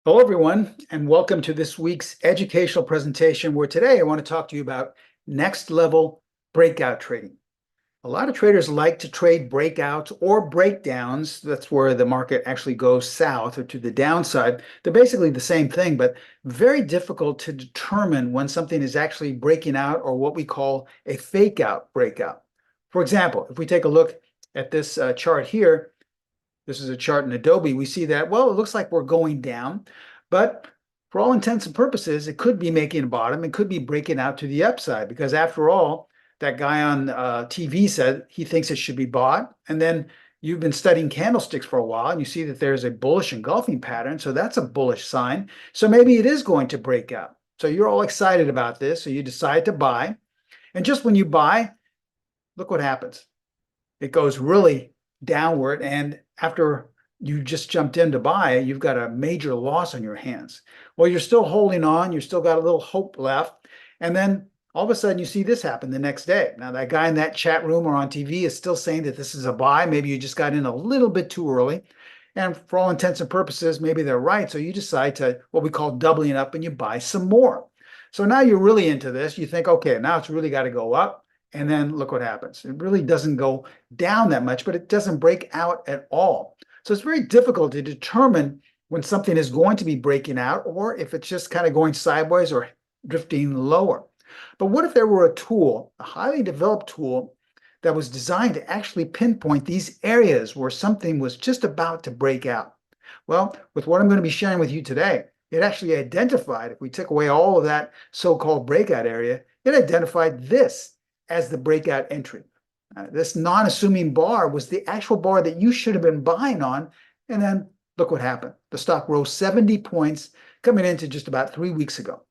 Hello, everyone, and welcome to this week's educational presentation where today I want to talk to you about next level breakout trading. A lot of traders like to trade breakouts or breakdowns. That's where the market actually goes south or to the downside. They're basically the same thing, but very difficult to determine when something is actually breaking out or what we call a fake out breakout. For example, if we take a look at this chart here, this is a chart in Adobe. We see that, well, it looks like we're going down, but for all intents and purposes, it could be making a bottom. It could be breaking out to the upside because after all, that guy on TV said he thinks it should be bought. And then you've been studying candlesticks for a while and you see that there's a bullish engulfing pattern. So that's a bullish sign. So maybe it is going to break out. So you're all excited about this. So you decide to buy. And just when you buy, look what happens. It goes really downward, and after you just jumped in to buy, you've got a major loss on your hands. Well, you're still holding on, you've still got a little hope left, and then all of a sudden you see this happen the next day. Now, that guy in that chat room or on TV is still saying that this is a buy. Maybe you just got in a little bit too early, and for all intents and purposes, maybe they're right. So you decide to what we call doubling up and you buy some more. So now you're really into this. You think, okay, now it's really got to go up. And then look what happens. It really doesn't go down that much, but it doesn't break out at all. So it's very difficult to determine when something is going to be breaking out or if it's just kind of going sideways or drifting lower. But what if there were a tool, a highly developed tool that was designed to actually pinpoint these areas where something was just about to break out? Well, with what I'm going to be sharing with you today, it actually identified, if we took away all of that so-called breakout area, it identified this as the breakout entry. This non-assuming bar was the actual bar that you should have been buying on. And then look what happened. The stock rose 70 points coming into just about 3 weeks ago.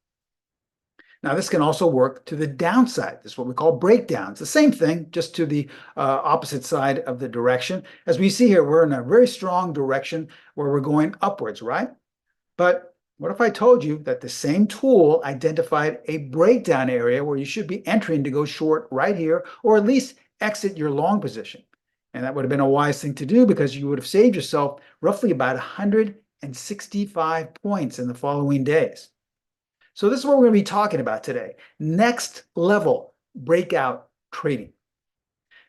Now, this can also work to the downside. This is what we call breakdowns. The same thing, just to the opposite side of the direction. As we see here, we're in a very strong direction where we're going upwards, right? But what if I told you that the same tool identified a breakdown area where you should be entering to go short right here, or at least exit your long position? And that would have been a wise thing to do because you would have saved yourself roughly about 165 points in the following days. So this is what we're going to be talking about today. Next level breakout trading.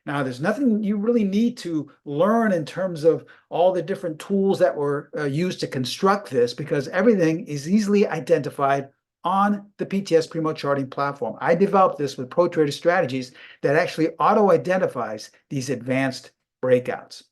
Now, there's nothing you really need to learn in terms of all the different tools that were used to construct this because everything is easily identified on the PTS Primo charting platform. I developed this with Pro Trader Strategies that actually auto-identifies these advanced breakouts.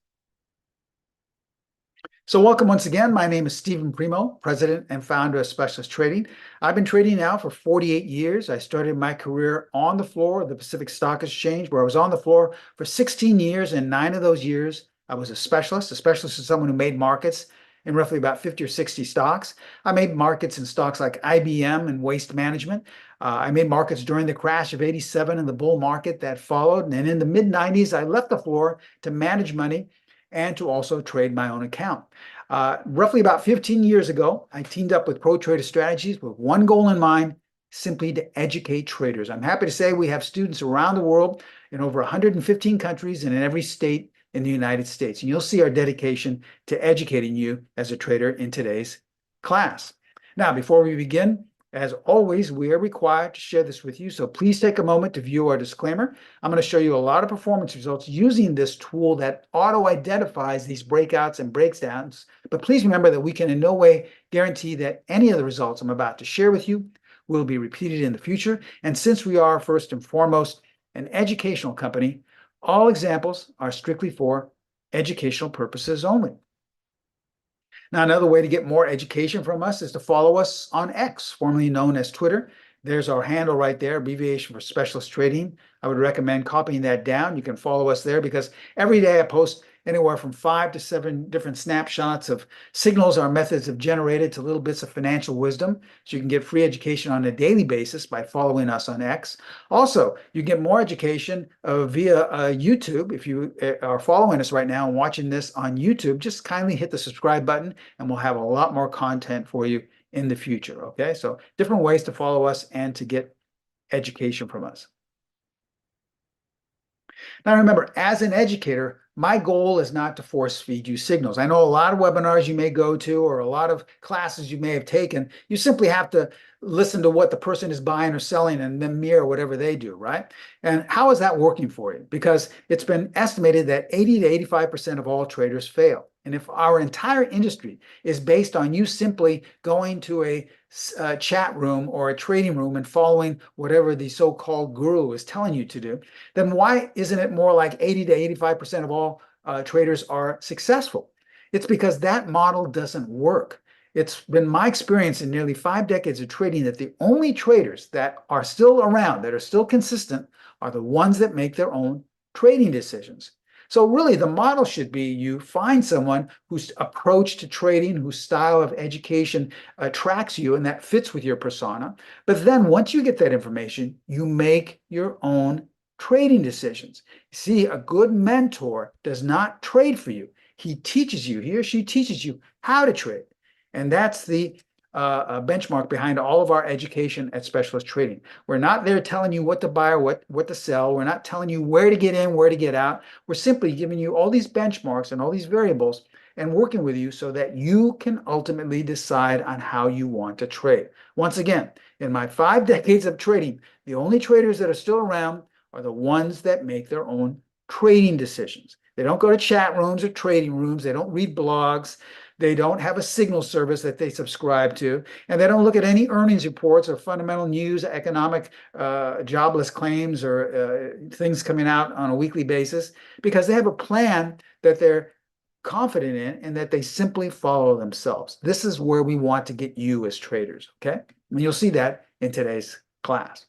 So welcome once again. My name is Steven Primo, president and founder of Specialist Trading. I've been trading now for 48 years. I started my career on the floor of the Pacific Stock Exchange, where I was on the floor for 16 years, and 9 of those years I was a specialist. A specialist is someone who made markets in roughly about 50 or 60 stocks. I made markets in stocks like IBM and Waste Management. I made markets during the crash of '87 and the bull market that followed. And in the mid-90s, I left the floor to manage money and to also trade my own account. Roughly about 15 years ago, I teamed up with Pro Trader Strategies with one goal in mind, simply to educate traders. I'm happy to say we have students around the world in over 115 countries and in every state in the United States. And you'll see our dedication to educating you as a trader in today's class. Now, before we begin, as always, we are required to share this with you, so please take a moment to view our disclaimer. I'm going to show you a lot of performance results using this tool that auto-identifies these breakouts and breakdowns, but please remember that we can in no way guarantee that any of the results I'm about to share with you will be repeated in the future. And since we are first and foremost an educational company, all examples are strictly for educational purposes only. Now, another way to get more education from us is to follow us on X, formerly known as Twitter. There's our handle right there, abbreviation for Specialist Trading. I would recommend copying that down. You can follow us there because every day I post anywhere from 5 to 7 different snapshots of signals our methods have generated to little bits of financial wisdom. So you can get free education on a daily basis by following us on X. Also, you get more education via YouTube. If you are following us right now and watching this on YouTube, just kindly hit the subscribe button and we'll have a lot more content for you in the future. Okay, so different ways to follow us and to get education from us. Now remember, as an educator, my goal is not to force feed you signals. I know a lot of webinars you may go to or a lot of classes you may have taken. You simply have to listen to what the person is buying or selling and then mirror whatever they do, right? And how is that working for you? Because it's been estimated that 80 to 85% of all traders fail. And if our entire industry is based on you simply going to a chat room or a trading room and following whatever the so-called guru is telling you to do, then why isn't it more like 80 to 85% of all traders are successful? It's because that model doesn't work. It's been my experience in nearly 5 decades of trading that the only traders that are still around, that are still consistent, are the ones that make their own trading decisions. So really, the model should be you find someone whose approach to trading, whose style of education attracts you and that fits with your persona. But then once you get that information, you make your own trading decisions. See, a good mentor does not trade for you. He teaches you, he or she teaches you how to trade. And that's the benchmark behind all of our education at Specialist Trading. We're not there telling you what to buy or what to sell. We're not telling you where to get in, where to get out. We're simply giving you all these benchmarks and all these variables and working with you so that you can ultimately decide on how you want to trade. Once again, in my 5 decades of trading, the only traders that are still around are the ones that make their own trading decisions. They don't go to chat rooms or trading rooms. They don't read blogs. They don't have a signal service that they subscribe to, and they don't look at any earnings reports or fundamental news, economic jobless claims, or things coming out on a weekly basis, because they have a plan that they're confident in and that they simply follow themselves. This is where we want to get you as traders, okay? And you'll see that in today's class.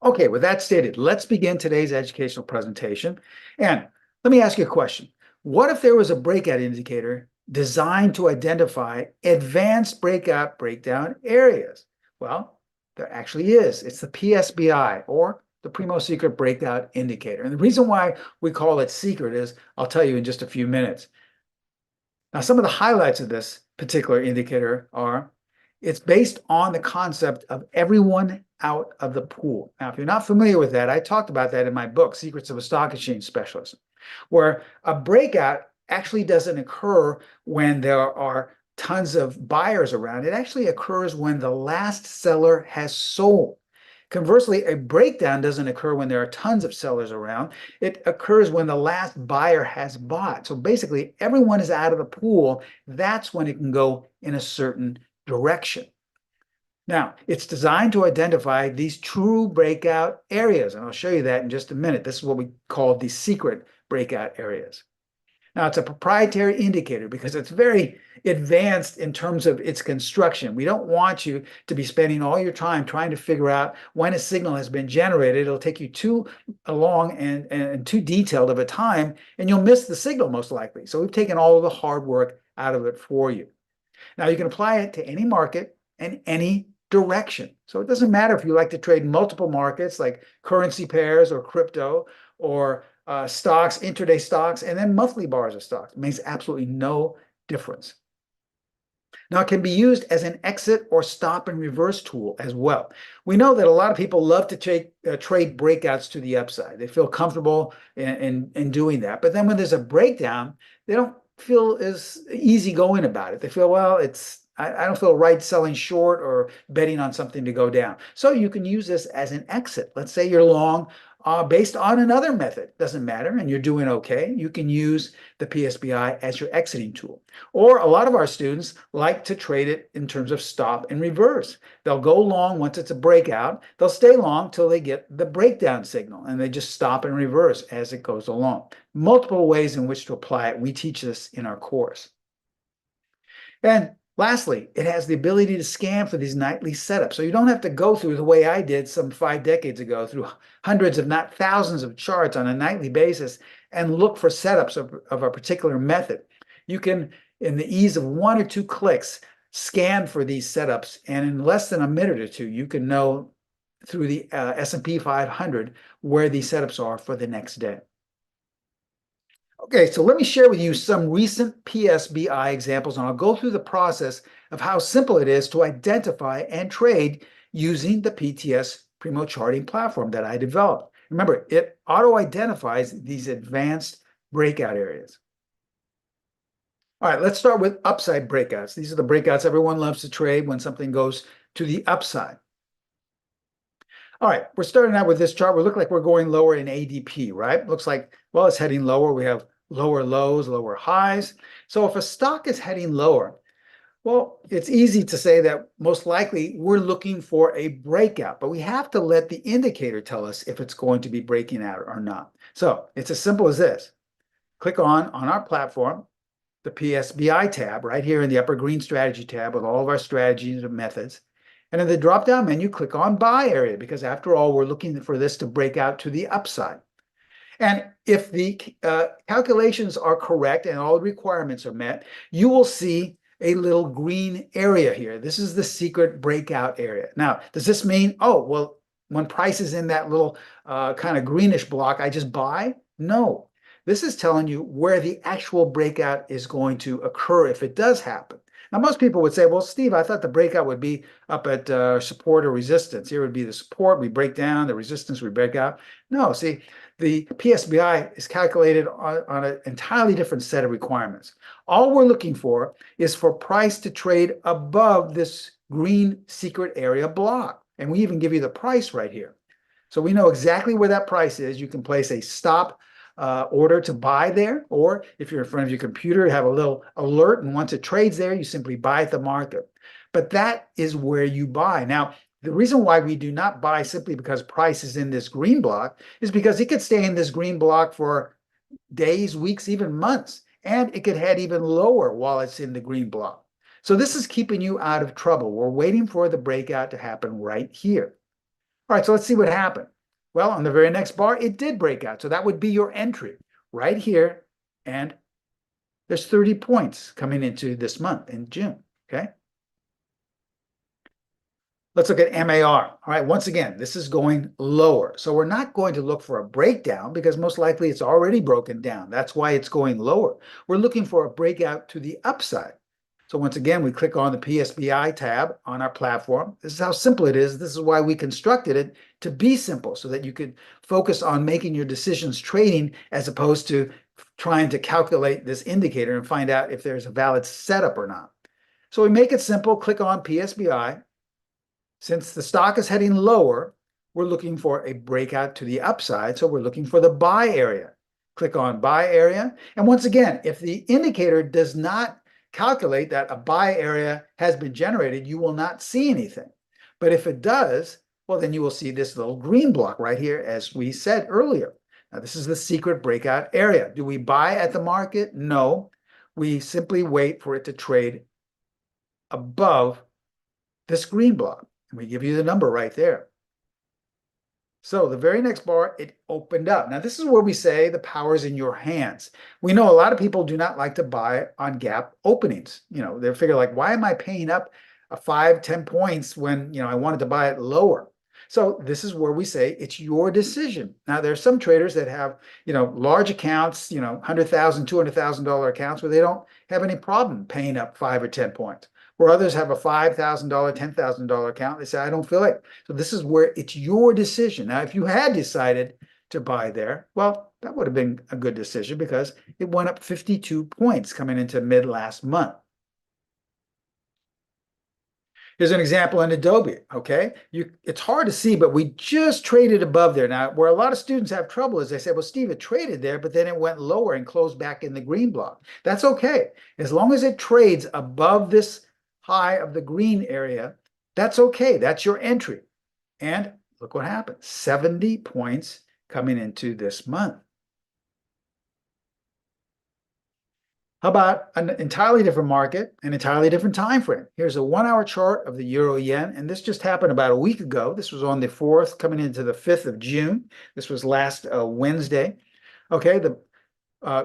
Okay, with that stated, let's begin today's educational presentation. And let me ask you a question. What if there was a breakout indicator designed to identify advanced breakdown areas? Well, there actually is. It's the PSBI, or the Primo Secret Breakout Indicator. And the reason why we call it secret is, I'll tell you in just a few minutes. Now, some of the highlights of this particular indicator are, it's based on the concept of everyone out of the pool. Now, if you're not familiar with that, I talked about that in my book, Secrets of a Stock Exchange Specialist, where a breakout actually doesn't occur when there are tons of buyers around. It actually occurs when the last seller has sold. Conversely, a breakdown doesn't occur when there are tons of sellers around. It occurs when the last buyer has bought. So basically, everyone is out of the pool. That's when it can go in a certain direction. Now, it's designed to identify these true breakout areas, and I'll show you that in just a minute. This is what we call the secret breakout areas. Now, it's a proprietary indicator because it's very advanced in terms of its construction. We don't want you to be spending all your time trying to figure out when a signal has been generated. It'll take you too long and too detailed of a time, and you'll miss the signal most likely. So we've taken all of the hard work out of it for you. Now, you can apply it to any market and any direction. So it doesn't matter if you like to trade multiple markets like currency pairs or crypto, or stocks, intraday stocks, and then monthly bars of stocks. It makes absolutely no difference. Now, it can be used as an exit or stop and reverse tool as well. We know that a lot of people love to trade breakouts to the upside. They feel comfortable in doing that. But then when there's a breakdown, they don't feel as easygoing about it. They feel, well, I don't feel right selling short or betting on something to go down. So you can use this as an exit. Let's say you're long based on another method. Doesn't matter, and you're doing okay. You can use the PSBI as your exiting tool. Or a lot of our students like to trade it in terms of stop and reverse. They'll go long once it's a breakout. They'll stay long till they get the breakdown signal, and they just stop and reverse as it goes along. Multiple ways in which to apply it. We teach this in our course. And lastly, it has the ability to scan for these nightly setups. So you don't have to go through the way I did some 5 decades ago, through hundreds, if not thousands, of charts on a nightly basis and look for setups of a particular method. You can, in the ease of 1 or 2 clicks, scan for these setups, and in less than a minute or two, you can know through the S&P 500 where these setups are for the next day. Okay, so let me share with you some recent PSBI examples, and I'll go through the process of how simple it is to identify and trade using the PTS Primo charting platform that I developed. Remember, it auto-identifies these advanced breakout areas. All right, let's start with upside breakouts. These are the breakouts everyone loves to trade when something goes to the upside. All right, we're starting out with this chart. We look like we're going lower in ADP, right? Looks like, well, it's heading lower. We have lower lows, lower highs. So if a stock is heading lower, well, it's easy to say that most likely we're looking for a breakout, but we have to let the indicator tell us if it's going to be breaking out or not. So it's as simple as this. Click on our platform, the PSBI tab right here in the upper green strategy tab with all of our strategies and methods. And in the drop-down menu, click on buy area, because after all, we're looking for this to break out to the upside. And if the calculations are correct and all the requirements are met, you will see a little green area here. This is the secret breakout area. Now, does this mean, oh, well, when price is in that little kind of greenish block, I just buy? No. This is telling you where the actual breakout is going to occur if it does happen. Now, most people would say, well, Steve, I thought the breakout would be up at support or resistance. Here would be the support, we break down, the resistance, we break out. No, see, the PSBI is calculated on an entirely different set of requirements. All we're looking for is for price to trade above this green secret area block. And we even give you the price right here. So we know exactly where that price is. You can place a stop order to buy there, or if you're in front of your computer, have a little alert, and once it trades there, you simply buy at the market. But that is where you buy. Now, the reason why we do not buy simply because price is in this green block is because it could stay in this green block for days, weeks, even months, and it could head even lower while it's in the green block. So this is keeping you out of trouble. We're waiting for the breakout to happen right here. All right, so let's see what happened. Well, on the very next bar, it did break out. So that would be your entry right here. And there's 30 points coming into this month in June, okay? Let's look at MAR. All right, once again, this is going lower. So we're not going to look for a breakdown because most likely it's already broken down. That's why it's going lower. We're looking for a breakout to the upside. So once again, we click on the PSBI tab on our platform. This is how simple it is. This is why we constructed it to be simple, so that you could focus on making your decisions trading as opposed to trying to calculate this indicator and find out if there's a valid setup or not. So we make it simple. Click on PSBI. Since the stock is heading lower, we're looking for a breakout to the upside. So we're looking for the buy area. Click on buy area. And once again, if the indicator does not calculate that a buy area has been generated, you will not see anything. But if it does, well, then you will see this little green block right here, as we said earlier. Now, this is the secret breakout area. Do we buy at the market? No. We simply wait for it to trade above this green block. And we give you the number right there. So the very next bar, it opened up. Now, this is where we say the power's in your hands. We know a lot of people do not like to buy on gap openings. You know, they figure like, why am I paying up 5-10 points when, I wanted to buy it lower? So this is where we say it's your decision. Now, there are some traders that have, large accounts, $100,000, $200,000 accounts where they don't have any problem paying up 5 or 10 points. Where others have a $5,000, $10,000 account, they say, I don't feel it. So this is where it's your decision. Now, if you had decided to buy there, well, that would have been a good decision because it went up 52 points coming into mid last month. Here's an example in Adobe, okay? It's hard to see, but we just traded above there. Now, where a lot of students have trouble is they say, well, Steve, it traded there, but then it went lower and closed back in the green block. That's okay. As long as it trades above this high of the green area, that's okay. That's your entry. And look what happened. 70 points coming into this month. How about an entirely different market, an entirely different time frame? Here's a 1-hour chart of the euro yen, and this just happened about a week ago. This was on the 4th, coming into the 5th of June. This was last Wednesday. Okay, the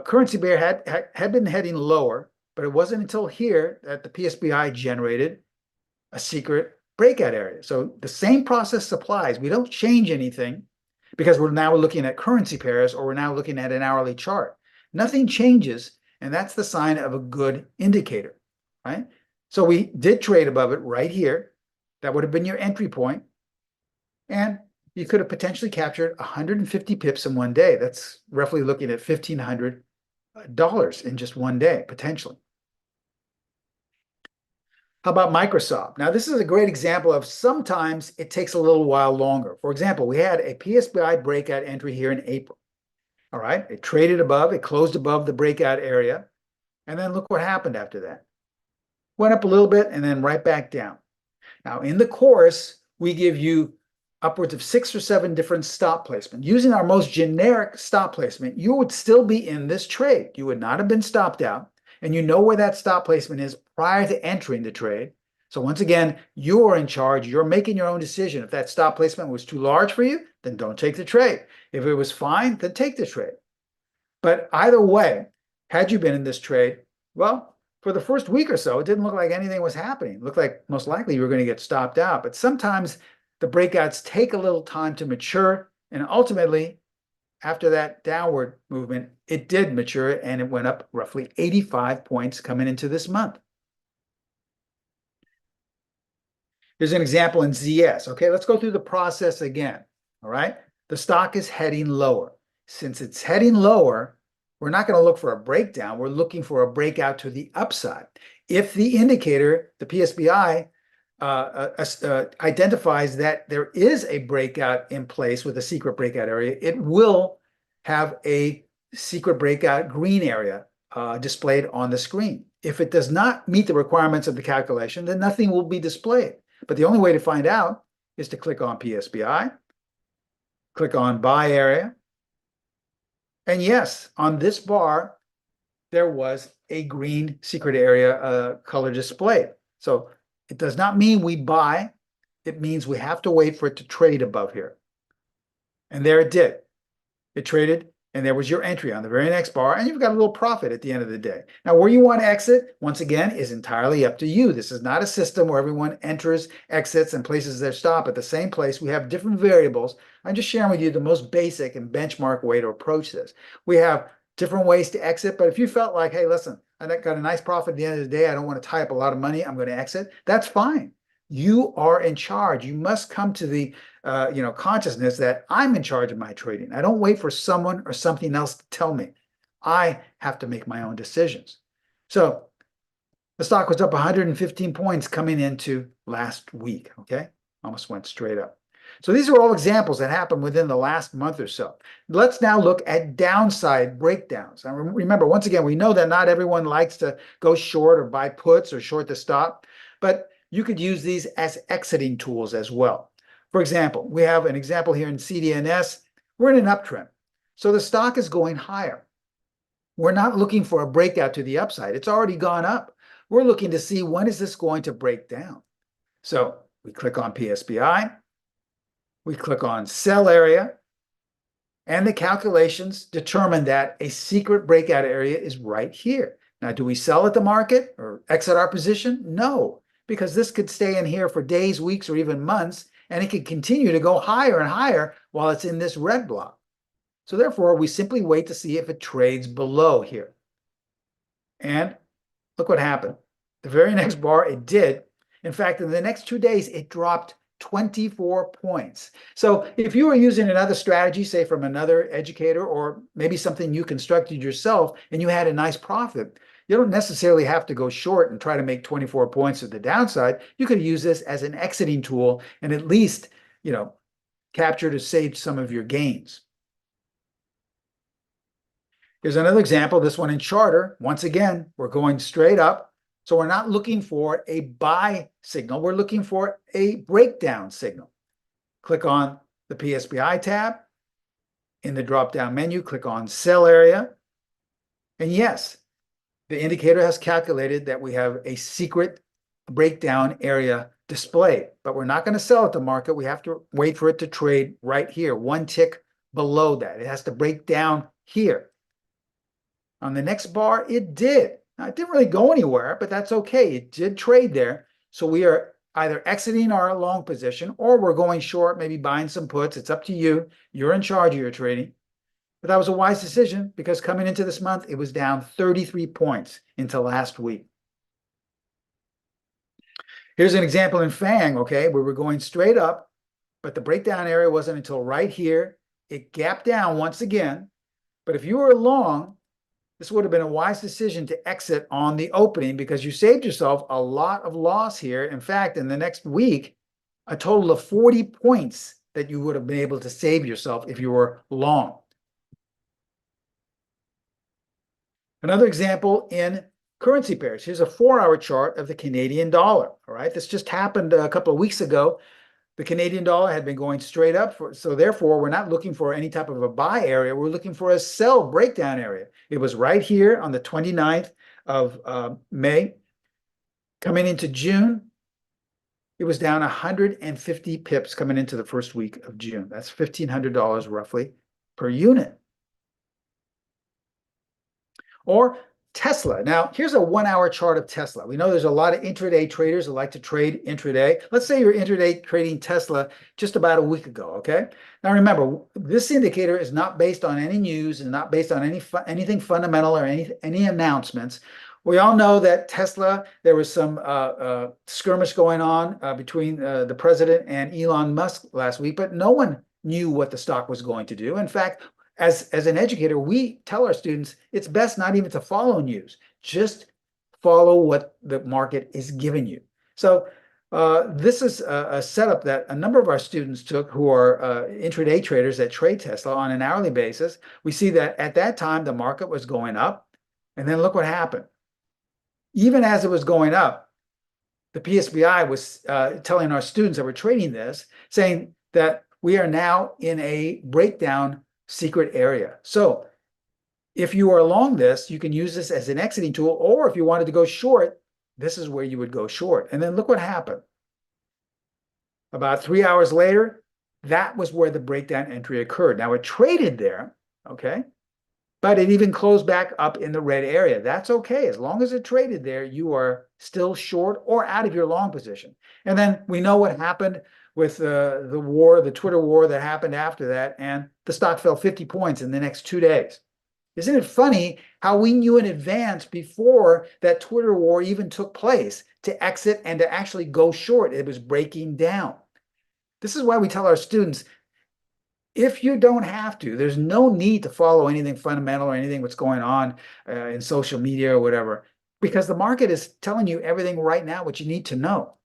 currency pair had been heading lower, but it wasn't until here that the PSBI generated a secret breakout area. So the same process applies. We don't change anything because we're now looking at currency pairs or we're now looking at an hourly chart. Nothing changes, and that's the sign of a good indicator, right? So we did trade above it right here. That would have been your entry point. And you could have potentially captured 150 pips in one day. That's roughly looking at $1,500 dollars in just one day, potentially. How about Microsoft? Now, this is a great example of sometimes it takes a little while longer. For example, we had a PSBI breakout entry here in April. All right, it traded above, it closed above the breakout area. And then look what happened after that. Went up a little bit and then right back down. Now, in the course, we give you upwards of 6 or 7 different stop placement. Using our most generic stop placement, you would still be in this trade. You would not have been stopped out, and you know where that stop placement is prior to entering the trade. So once again, you're in charge. You're making your own decision. If that stop placement was too large for you, then don't take the trade. If it was fine, then take the trade. But either way, had you been in this trade, well, for the first week or so, it didn't look like anything was happening. It looked like most likely you were going to get stopped out. But sometimes the breakouts take a little time to mature. And ultimately, after that downward movement, it did mature and it went up roughly 85 points coming into this month. Here's an example in ZS. Okay, let's go through the process again. All right, the stock is heading lower. Since it's heading lower, we're not going to look for a breakdown. We're looking for a breakout to the upside. If the indicator, the PSBI, identifies that there is a breakout in place with a secret breakout area, it will have a secret breakout green area displayed on the screen. If it does not meet the requirements of the calculation, then nothing will be displayed. But the only way to find out is to click on PSBI, click on buy area, and yes, on this bar, there was a green secret area color displayed. So it does not mean we buy. It means we have to wait for it to trade above here. And there it did. It traded, and there was your entry on the very next bar, and you've got a little profit at the end of the day. Now, where you want to exit, once again, is entirely up to you. This is not a system where everyone enters, exits, and places their stop at the same place. We have different variables. I'm just sharing with you the most basic and benchmark way to approach this. We have different ways to exit, but if you felt like, hey, listen, I got a nice profit at the end of the day, I don't want to tie up a lot of money, I'm going to exit, that's fine. You are in charge. You must come to the consciousness that I'm in charge of my trading. I don't wait for someone or something else to tell me. I have to make my own decisions. So the stock was up 115 points coming into last week, okay? Almost went straight up. So these are all examples that happened within the last month or so. Let's now look at downside breakdowns. And remember, once again, we know that not everyone likes to go short or buy puts or short the stop, but you could use these as exiting tools as well. For example, we have an example here in CDNS. We're in an uptrend. So the stock is going higher. We're not looking for a breakout to the upside. It's already gone up. We're looking to see when is this going to break down. So we click on PSBI. We click on sell area. And the calculations determine that a secret breakout area is right here. Now, do we sell at the market or exit our position? No, because this could stay in here for days, weeks, or even months, and it could continue to go higher and higher while it's in this red block. So therefore, we simply wait to see if it trades below here. And look what happened. The very next bar, it did. In fact, in the next 2 days, it dropped 24 points. So if you were using another strategy, say from another educator, or maybe something you constructed yourself, and you had a nice profit, you don't necessarily have to go short and try to make 24 points at the downside. You could use this as an exiting tool and at least, captured or saved some of your gains. Here's another example, this one in Charter. Once again, we're going straight up. So we're not looking for a buy signal. We're looking for a breakdown signal. Click on the PSBI tab. In the drop-down menu, click on sell area. And yes, the indicator has calculated that we have a secret breakdown area displayed, but we're not going to sell at the market. We have to wait for it to trade right here, one tick below that. It has to break down here. On the next bar, it did. Now, it didn't really go anywhere, but that's okay. It did trade there. So we are either exiting our long position or we're going short, maybe buying some puts. It's up to you. You're in charge of your trading. But that was a wise decision because coming into this month, it was down 33 points into last week. Here's an example in FANG, okay, where we're going straight up, but the breakdown area wasn't until right here. It gapped down once again. But if you were long, this would have been a wise decision to exit on the opening because you saved yourself a lot of loss here. In fact, in the next week, a total of 40 points that you would have been able to save yourself if you were long. Another example in currency pairs. Here's a 4-hour chart of the Canadian dollar. All right, this just happened a couple of weeks ago. The Canadian dollar had been going straight up, so therefore we're not looking for any type of a buy area. We're looking for a sell breakdown area. It was right here on the 29th of May. Coming into June, it was down 150 pips coming into the first week of June. That's $1,500 roughly per unit. Or Tesla. Now, here's a 1-hour chart of Tesla. We know there's a lot of intraday traders that like to trade intraday. Let's say you're intraday trading Tesla just about a week ago, okay? Now, remember, this indicator is not based on any news and not based on anything fundamental or any announcements. We all know that Tesla, there was some skirmish going on between the president and Elon Musk last week, but no one knew what the stock was going to do. In fact, as an educator, we tell our students it's best not even to follow news, just follow what the market is giving you. So this is a setup that a number of our students took who are intraday traders that trade Tesla on an hourly basis. We see that at that time, the market was going up, and then look what happened. Even as it was going up, the PSBI was telling our students that were trading this, saying that we are now in a breakdown secret area. So if you are long this, you can use this as an exiting tool, or if you wanted to go short, this is where you would go short. And then look what happened. About 3 hours later, that was where the breakdown entry occurred. Now it traded there, okay? But it even closed back up in the red area. That's okay. As long as it traded there, you are still short or out of your long position. And then we know what happened with the war, the Twitter war that happened after that, and the stock fell 50 points in the next 2 days. Isn't it funny how we knew in advance before that Twitter war even took place to exit and to actually go short? It was breaking down. This is why we tell our students, if you don't have to, there's no need to follow anything fundamental or anything what's going on in social media or whatever, because the market is telling you everything right now what you need to know.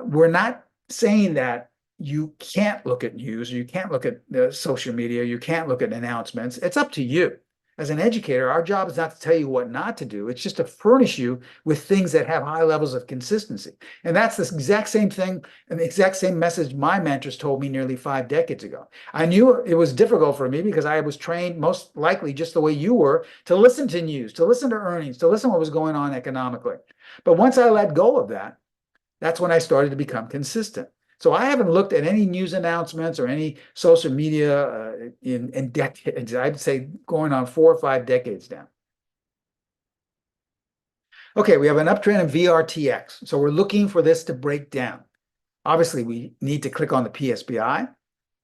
We're not saying that you can't look at news, or you can't look at social media, you can't look at announcements. It's up to you. As an educator, our job is not to tell you what not to do. It's just to furnish you with things that have high levels of consistency. And that's the exact same thing and the exact same message my mentors told me nearly 5 decades ago. I knew it was difficult for me because I was trained most likely just the way you were to listen to news, to listen to earnings, to listen to what was going on economically. But once I let go of that, that's when I started to become consistent. So I haven't looked at any news announcements or any social media in decades. I'd say going on 4 or 5 decades now. Okay, we have an uptrend in VRTX. So we're looking for this to break down. Obviously, we need to click on the PSBI.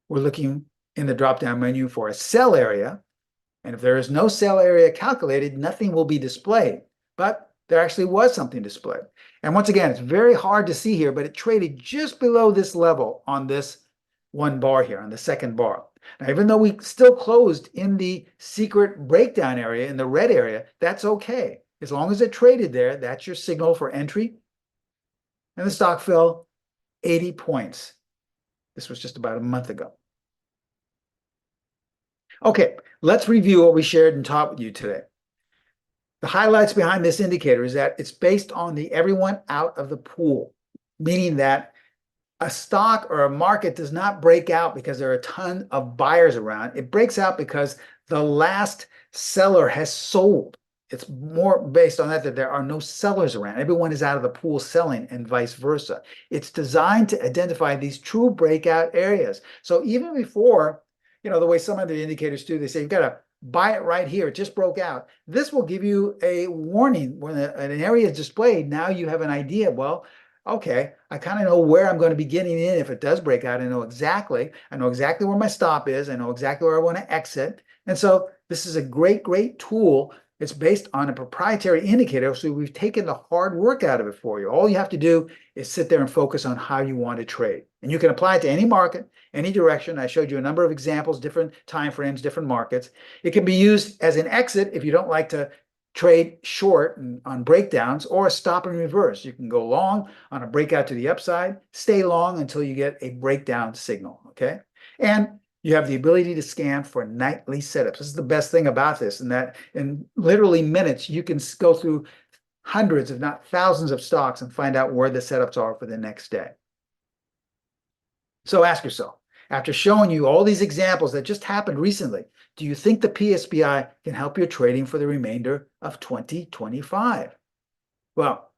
We're looking in the drop-down menu for a sell area. And if there is no sell area calculated, nothing will be displayed. But there actually was something displayed. And once again, it's very hard to see here, but it traded just below this level on this one bar here, on the second bar. Now, even though we still closed in the secret breakdown area, in the red area, that's okay. As long as it traded there, that's your signal for entry. And the stock fell 80 points. This was just about a month ago. Okay, let's review what we shared and taught with you today. The highlights behind this indicator is that it's based on the everyone out of the pool, meaning that a stock or a market does not break out because there are a ton of buyers around. It breaks out because the last seller has sold. It's more based on that there are no sellers around. Everyone is out of the pool selling and vice versa. It's designed to identify these true breakout areas. So even before, the way some of the indicators do, they say you've got to buy it right here. It just broke out. This will give you a warning when an area is displayed. Now you have an idea. Well, okay, I kind of know where I'm going to be getting in if it does break out. I know exactly where my stop is. I know exactly where I want to exit. And so this is a great, great tool It's based on a proprietary indicator, so we've taken the hard work out of it for you. All you have to do is sit there and focus on how you want to trade. And you can apply it to any market, any direction. I showed you a number of examples, different time frames, different markets. It can be used as an exit if you don't like to trade short on breakdowns, or a stop and reverse. You can go long on a breakout to the upside, stay long until you get a breakdown signal, okay? And you have the ability to scan for nightly setups. This is the best thing about this, in that in literally minutes, you can go through hundreds, if not thousands of stocks and find out where the setups are for the next day. So ask yourself, after showing you all these examples that just happened recently, do you think the PSBI can help your trading for the remainder of 2025? Well,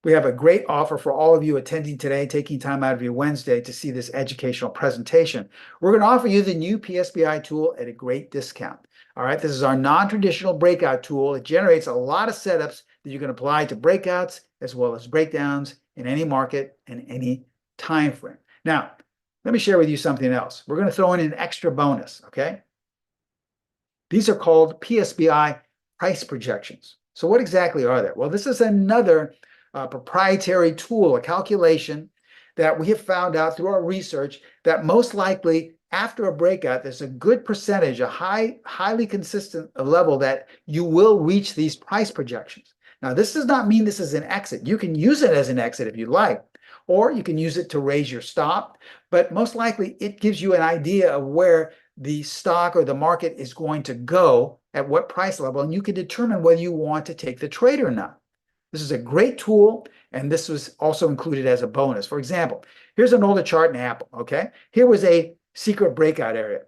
we have a great offer for all of you attending today, taking time out of your Wednesday to see this educational presentation. We're going to offer you the new PSBI tool at a great discount. All right, this is our non-traditional breakout tool. It generates a lot of setups that you can apply to breakouts as well as breakdowns in any market and any time frame. Now, let me share with you something else. We're going to throw in an extra bonus, okay? These are called PSBI price projections. So what exactly are they? Well, this is another proprietary tool, a calculation that we have found out through our research that most likely after a breakout, there's a good percentage, a highly consistent level that you will reach these price projections. Now, this does not mean this is an exit. You can use it as an exit if you like, or you can use it to raise your stop, but most likely it gives you an idea of where the stock or the market is going to go at what price level, and you can determine whether you want to take the trade or not. This is a great tool, and this was also included as a bonus. For example, here's an older chart in Apple, okay? Here was a secret breakout area.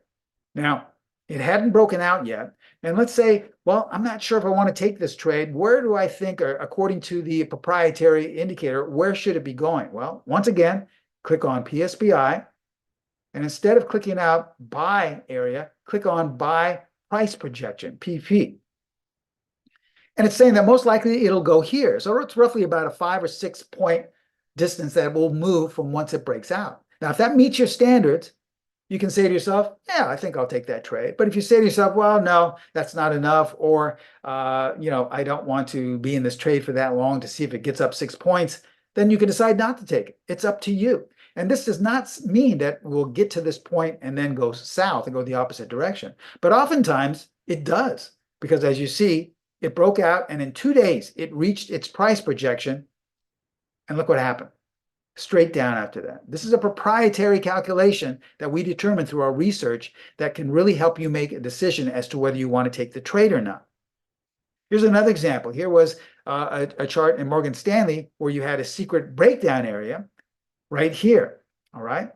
Now, it hadn't broken out yet, and let's say, well, I'm not sure if I want to take this trade. Where do I think, or according to the proprietary indicator, where should it be going? Well, once again, click on PSBI, and instead of clicking out buy area, click on buy price projection, PP. And it's saying that most likely it'll go here. So it's roughly about a 5 or 6 point distance that will move from once it breaks out. Now, if that meets your standards, you can say to yourself, yeah, I think I'll take that trade. But if you say to yourself, well, no, that's not enough, or, I don't want to be in this trade for that long to see if it gets up 6 points, then you can decide not to take it. It's up to you. And this does not mean that we'll get to this point and then go south and go the opposite direction. But oftentimes it does, because as you see, it broke out, and in 2 days, it reached its price projection. And look what happened. Straight down after that. This is a proprietary calculation that we determined through our research that can really help you make a decision as to whether you want to take the trade or not. Here's another example. Here was a chart in Morgan Stanley where you had a secret breakdown area right here. All right.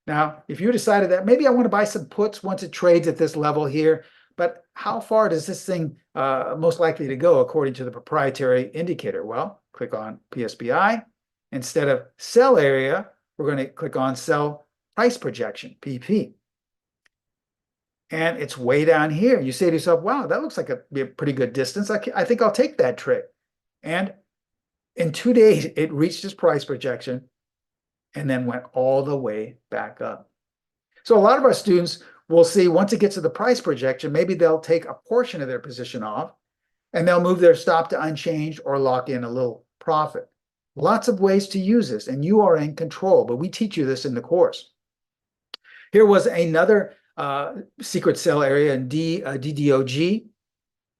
Now, if you decided that maybe I want to buy some puts once it trades at this level here, but how far does this thing most likely to go according to the proprietary indicator? Well, click on PSBI. Instead of sell area, we're going to click on sell price projection, PP. And it's way down here. You say to yourself, wow, that looks like a pretty good distance. I think I'll take that trade. And in 2 days, it reached its price projection and then went all the way back up. So a lot of our students will see once it gets to the price projection, maybe they'll take a portion of their position off and they'll move their stop to unchanged or lock in a little profit. Lots of ways to use this, and you are in control, but we teach you this in the course. Here was another secret sell area in DDOG.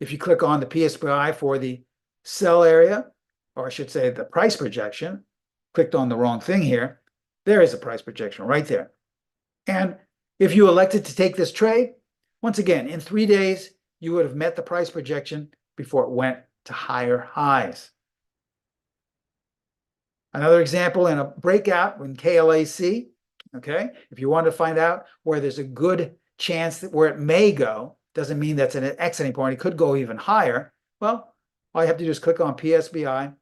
If you click on the PSBI for the sell area, or I should say the price projection, clicked on the wrong thing here, there is a price projection right there. And if you elected to take this trade, once again, in 3 days, you would have met the price projection before it went to higher highs. Another example in a breakout in KLAC, okay? If you want to find out where there's a good chance that where it may go, doesn't mean that's an exiting point. It could go even higher. Well, all you have to do is click on PSBI,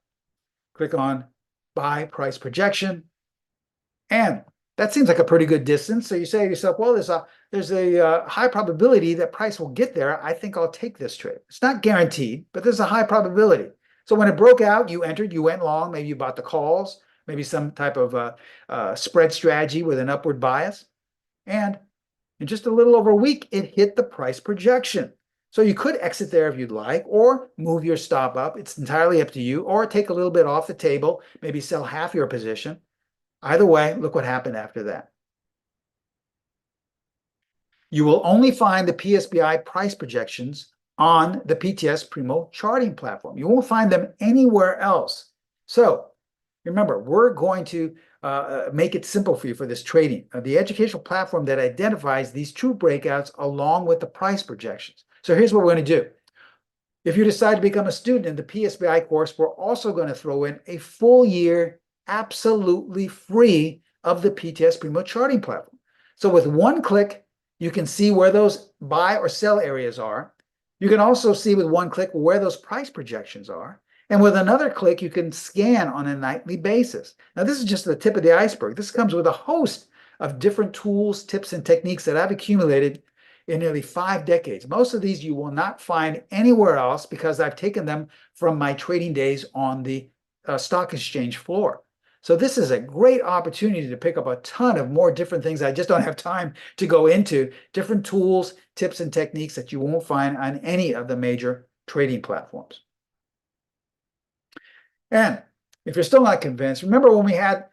click on buy price projection, and that seems like a pretty good distance. So you say to yourself, well, there's a high probability that price will get there. I think I'll take this trade. It's not guaranteed, but there's a high probability. So when it broke out, you entered, you went long, maybe you bought the calls, maybe some type of spread strategy with an upward bias. And in just a little over a week, it hit the price projection. So you could exit there if you'd like, or move your stop up. It's entirely up to you, or take a little bit off the table, maybe sell half your position. Either way, look what happened after that. You will only find the PSBI price projections on the PTS Primo charting platform. You won't find them anywhere else. So remember, we're going to make it simple for you for this trading. The educational platform that identifies these true breakouts along with the price projections. So here's what we're going to do. If you decide to become a student in the PSBI course, we're also going to throw in a full year absolutely free of the PTS Primo charting platform. So with one click, you can see where those buy or sell areas are. You can also see with one click where those price projections are. And with another click, you can scan on a nightly basis. Now, this is just the tip of the iceberg. This comes with a host of different tools, tips, and techniques that I've accumulated in nearly 5 decades. Most of these you will not find anywhere else because I've taken them from my trading days on the stock exchange floor. So this is a great opportunity to pick up a ton of more different things. I just don't have time to go into different tools, tips, and techniques that you won't find on any of the major trading platforms. And if you're still not convinced, remember when we had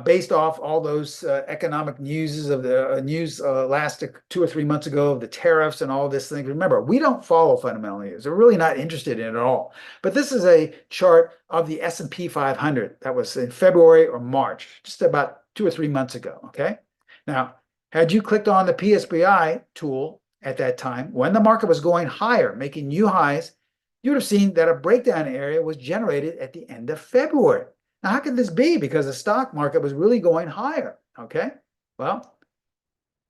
based off all those economic news of the news last 2 or 3 months ago of the tariffs and all this thing. Remember, we don't follow fundamental news. We're really not interested in it at all. But this is a chart of the S&P 500 that was in February or March, just about 2 or 3 months ago. Okay. Now, had you clicked on the PSBI tool at that time, when the market was going higher, making new highs, you would have seen that a breakdown area was generated at the end of February. Now, how could this be? Because the stock market was really going higher, okay? Well,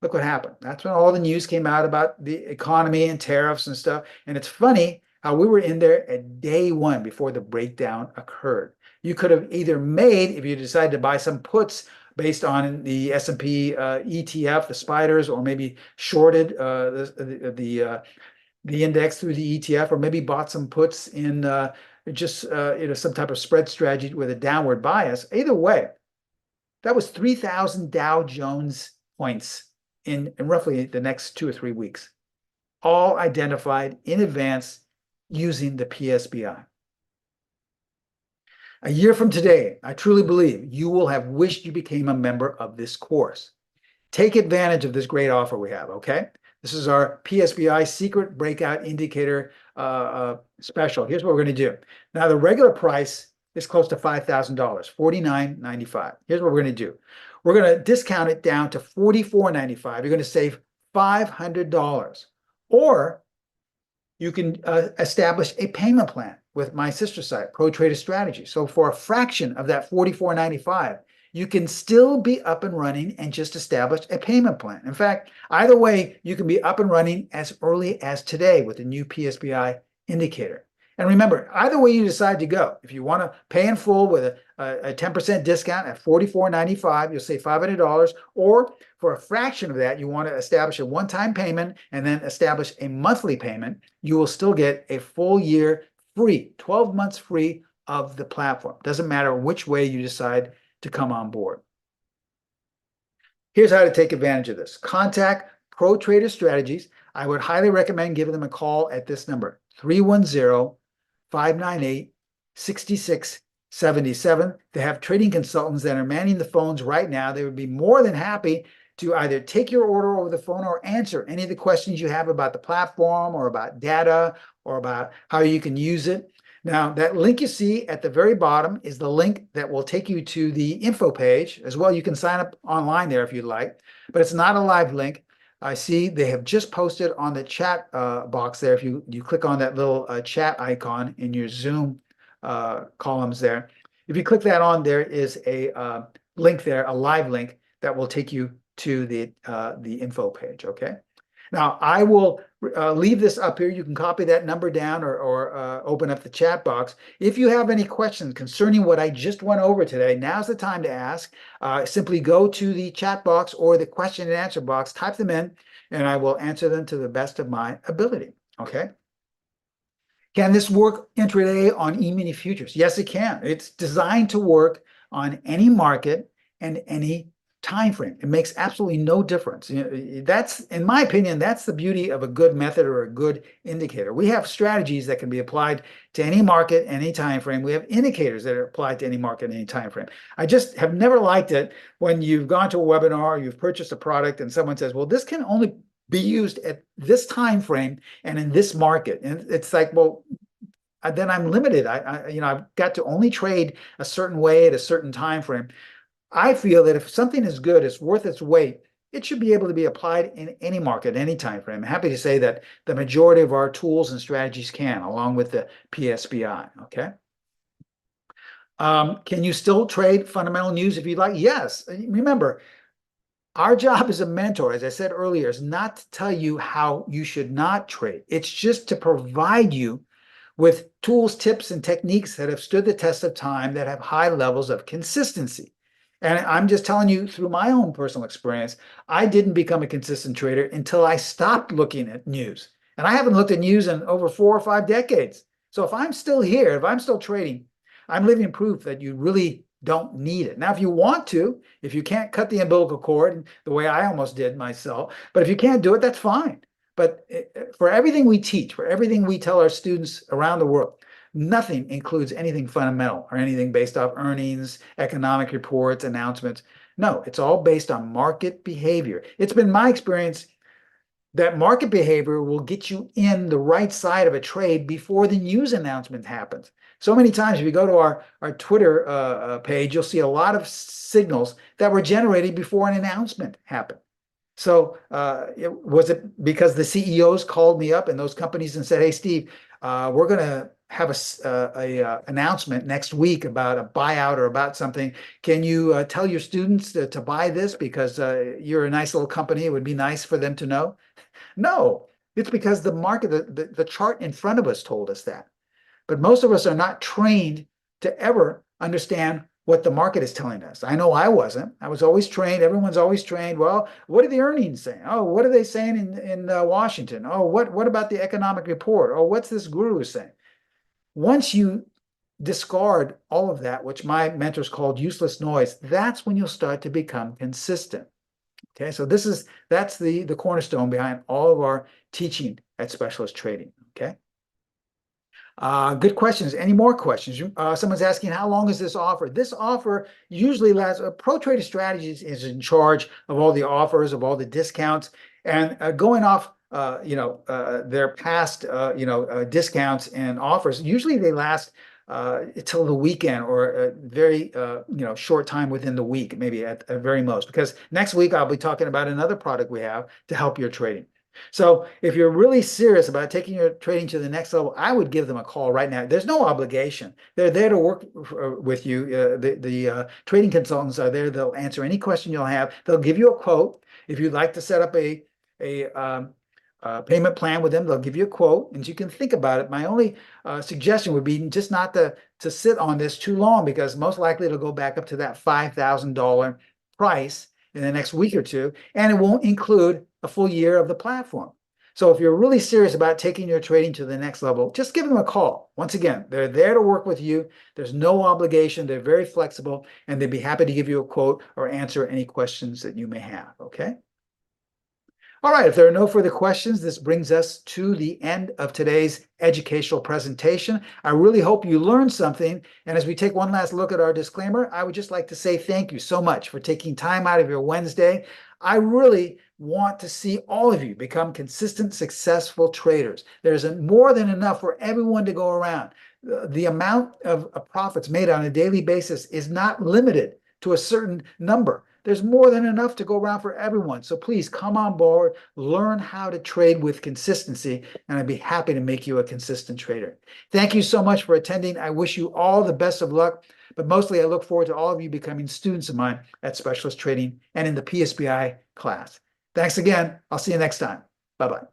look what happened. That's when all the news came out about the economy and tariffs and stuff. And it's funny how we were in there at day one before the breakdown occurred. You could have either made, if you decided to buy some puts based on the S&P ETF, the spiders, or maybe shorted the index through the ETF, or maybe bought some puts in some type of spread strategy with a downward bias. Either way, that was 3,000 Dow Jones points in roughly the next 2 or 3 weeks, all identified in advance using the PSBI. A year from today, I truly believe you will have wished you became a member of this course. Take advantage of this great offer we have, okay? This is our PSBI secret breakout indicator special. Here's what we're going to do. Now, the regular price is close to $5,000, $49.95. Here's what we're going to do. We're going to discount it down to $44.95. You're going to save $500. Or you can establish a payment plan with my sister site, Pro Trader Strategy. So for a fraction of that $44.95, you can still be up and running and just establish a payment plan. In fact, either way, you can be up and running as early as today with the new PSBI indicator. And remember, either way you decide to go, if you want to pay in full with a 10% discount at $44.95, you'll save $500, or for a fraction of that, you want to establish a one-time payment and then establish a monthly payment, you will still get a full year free, 12 months free of the platform. Doesn't matter which way you decide to come on board. Here's how to take advantage of this. Contact Pro Trader Strategies. I would highly recommend giving them a call at this number, 310-598-6677. They have trading consultants that are manning the phones right now. They would be more than happy to either take your order over the phone or answer any of the questions you have about the platform or about data or about how you can use it. Now, that link you see at the very bottom is the link that will take you to the info page as well. You can sign up online there if you'd like, but it's not a live link. I see they have just posted on the chat box there. If you click on that little chat icon in your Zoom columns there, if you click that on, there is a link there, a live link that will take you to the info page, okay? Now, I will leave this up here. You can copy that number down or open up the chat box. If you have any questions concerning what I just went over today, now's the time to ask. Simply go to the chat box or the question and answer box, type them in, and I will answer them to the best of my ability, okay? Can this work intraday on E-mini futures? Yes, it can. It's designed to work on any market and any time frame. It makes absolutely no difference. That's, in my opinion, that's the beauty of a good method or a good indicator. We have strategies that can be applied to any market, any time frame. We have indicators that are applied to any market, any time frame. I just have never liked it when you've gone to a webinar, you've purchased a product, and someone says, well, this can only be used at this time frame and in this market. And it's like, well, then I'm limited. I've got to only trade a certain way at a certain time frame. I feel that if something is good, it's worth its weight, it should be able to be applied in any market, any time frame. I'm happy to say that the majority of our tools and strategies can, along with the PSBI. Okay. Can you still trade fundamental news if you'd like? Yes. Remember, our job as a mentor, as I said earlier, is not to tell you how you should not trade. It's just to provide you with tools, tips, and techniques that have stood the test of time, that have high levels of consistency. And I'm just telling you through my own personal experience, I didn't become a consistent trader until I stopped looking at news. And I haven't looked at news in over 4 or 5 decades. So if I'm still here, if I'm still trading, I'm living proof that you really don't need it. Now, if you want to, if you can't cut the umbilical cord the way I almost did myself, but if you can't do it, that's fine. But for everything we teach, for everything we tell our students around the world, nothing includes anything fundamental or anything based off earnings, economic reports, announcements. No, it's all based on market behavior. It's been my experience that market behavior will get you in the right side of a trade before the news announcement happens. So many times, if you go to our Twitter page, you'll see a lot of signals that were generated before an announcement happened. So was it because the CEOs called me up in those companies and said, hey, Steve, we're going to have a announcement next week about a buyout or about something. Can you tell your students to buy this because you're a nice little company? It would be nice for them to know. No, it's because the market, the chart in front of us told us that. But most of us are not trained to ever understand what the market is telling us. I know I wasn't. I was always trained. Everyone's always trained. Well, what are the earnings saying? Oh, what are they saying in Washington? Oh, what about the economic report? Oh, what's this guru saying? Once you discard all of that, which my mentors called useless noise, that's when you'll start to become consistent. Okay, so that's the cornerstone behind all of our teaching at Specialist Trading. Okay. Good questions. Any more questions? Someone's asking, how long is this offer? This offer usually lasts. Pro Trader Strategies is in charge of all the offers, of all the discounts, and going off, their past, discounts and offers. Usually they last till the weekend or a very, short time within the week, maybe at very most. Because next week I'll be talking about another product we have to help your trading. So if you're really serious about taking your trading to the next level, I would give them a call right now. There's no obligation. They're there to work with you. The trading consultants are there. They'll answer any question you'll have. They'll give you a quote. If you'd like to set up a payment plan with them, they'll give you a quote, and you can think about it. My only suggestion would be just not to sit on this too long, because most likely it'll go back up to that $5,000 price in the next week or two, and it won't include a full year of the platform. So if you're really serious about taking your trading to the next level, just give them a call. Once again, they're there to work with you. There's no obligation. They're very flexible, and they'd be happy to give you a quote or answer any questions that you may have. Okay. All right, if there are no further questions, this brings us to the end of today's educational presentation. I really hope you learned something. And as we take one last look at our disclaimer, I would just like to say thank you so much for taking time out of your Wednesday. I really want to see all of you become consistent, successful traders. There's more than enough for everyone to go around. The amount of profits made on a daily basis is not limited to a certain number. There's more than enough to go around for everyone. So please come on board, learn how to trade with consistency, and I'd be happy to make you a consistent trader. Thank you so much for attending. I wish you all the best of luck, but mostly I look forward to all of you becoming students of mine at Specialist Trading and in the PSBI class. Thanks again. I'll see you next time. Bye-bye.